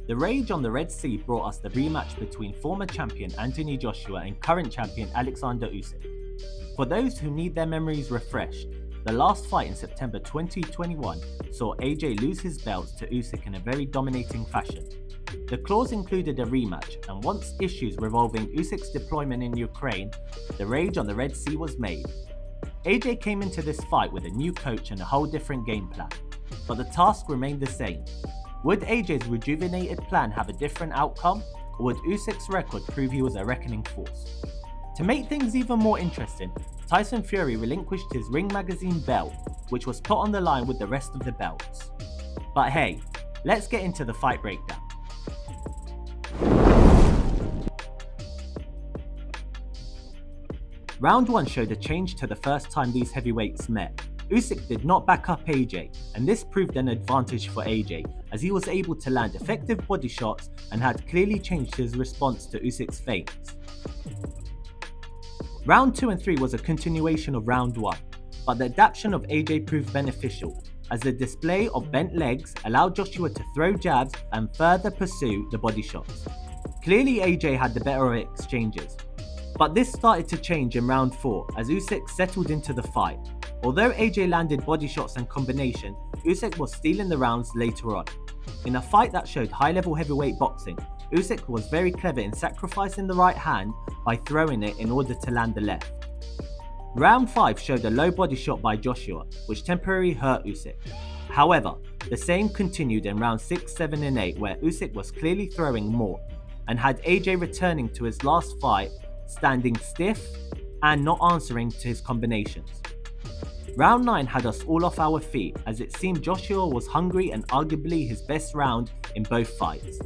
The rage on the Red Sea brought us the rematch between former champion Anthony Joshua and current champion Alexander Usyk. For those who need their memories refreshed, the last fight in September 2021 saw AJ lose his belts to Usyk in a very dominating fashion. The clause included a rematch, and once issues revolving Usyk's deployment in Ukraine, the rage on the Red Sea was made. AJ came into this fight with a new coach and a whole different game plan, but the task remained the same. Would AJ's rejuvenated plan have a different outcome, or would Usyk's record prove he was a reckoning force? To make things even more interesting, Tyson Fury relinquished his Ring Magazine belt, which was put on the line with the rest of the belts. But hey, let's get into the fight breakdown. Round 1 showed a change to the first time these heavyweights met. Usyk did not back up AJ, and this proved an advantage for AJ, as he was able to land effective body shots and had clearly changed his response to Usyk's feints. Round 2 and 3 was a continuation of round 1, but the adaptation of AJ proved beneficial, as the display of bent legs allowed Joshua to throw jabs and further pursue the body shots. Clearly AJ had the better of exchanges, but this started to change in round 4 as Usyk settled into the fight. Although AJ landed body shots and combination, Usyk was stealing the rounds later on. In a fight that showed high-level heavyweight boxing, Usyk was very clever in sacrificing the right hand by throwing it in order to land the left. Round 5 showed a low body shot by Joshua, which temporarily hurt Usyk. However, the same continued in round 6, 7 and 8, where Usyk was clearly throwing more, and had AJ returning to his last fight, standing stiff and not answering to his combinations. Round 9 had us all off our feet, as it seemed Joshua was hungry and arguably his best round in both fights.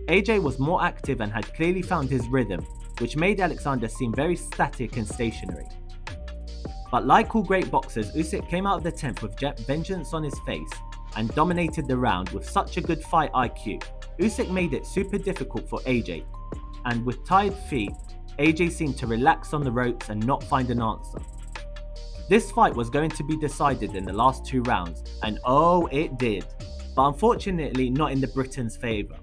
AJ was more active and had clearly found his rhythm, which made Alexander seem very static and stationary. But like all great boxers, Usyk came out of the 10th with vengeance on his face and dominated the round with such a good fight IQ. Usyk made it super difficult for AJ, and with tired feet, AJ seemed to relax on the ropes and not find an answer. This fight was going to be decided in the last 2 rounds, and oh it did, but unfortunately not in the Britain's favour,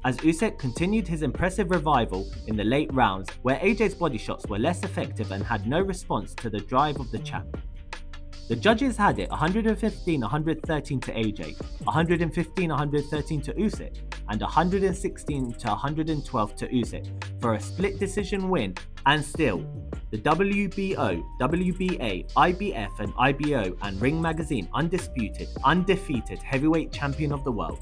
as Usyk continued his impressive revival in the late rounds, where AJ's body shots were less effective and had no response to the drive of the champ. The judges had it 115-113 to AJ, 115-113 to Usyk, and 116-112 to Usyk for a split decision win, and still, the WBO, WBA, IBF and IBO and Ring Magazine undisputed, undefeated heavyweight champion of the world.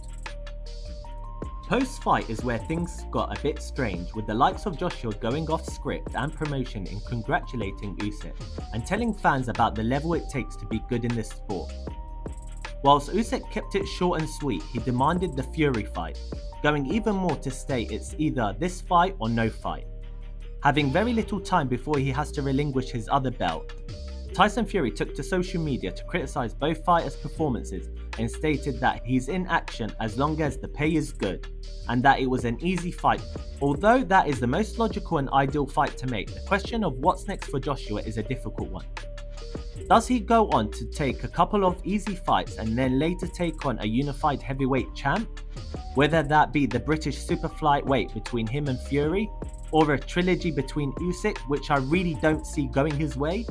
Post-fight is where things got a bit strange, with the likes of Joshua going off script and promotion in congratulating Usyk and telling fans about the level it takes to be good in this sport. Whilst Usyk kept it short and sweet, he demanded the Fury fight, going even more to state it's either this fight or no fight. Having very little time before he has to relinquish his other belt, Tyson Fury took to social media to criticise both fighters' performances and stated that he's in action as long as the pay is good, and that it was an easy fight. Although that is the most logical and ideal fight to make, the question of what's next for Joshua is a difficult one. Does he go on to take a couple of easy fights and then later take on a unified heavyweight champ? Whether that be the British super flyweight between him and Fury, or a trilogy between Usyk, which I really don't see going his way?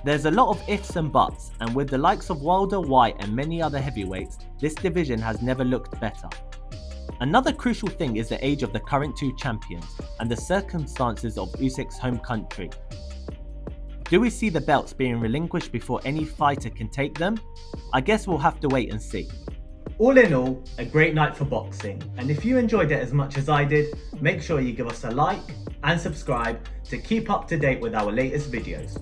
There's a lot of ifs and buts, and with the likes of Wilder, White and many other heavyweights, this division has never looked better. Another crucial thing is the age of the current 2 champions and the circumstances of Usyk's home country. Do we see the belts being relinquished before any fighter can take them? I guess we'll have to wait and see. All in all, a great night for boxing, and if you enjoyed it as much as I did, make sure you give us a like and subscribe to keep up to date with our latest videos.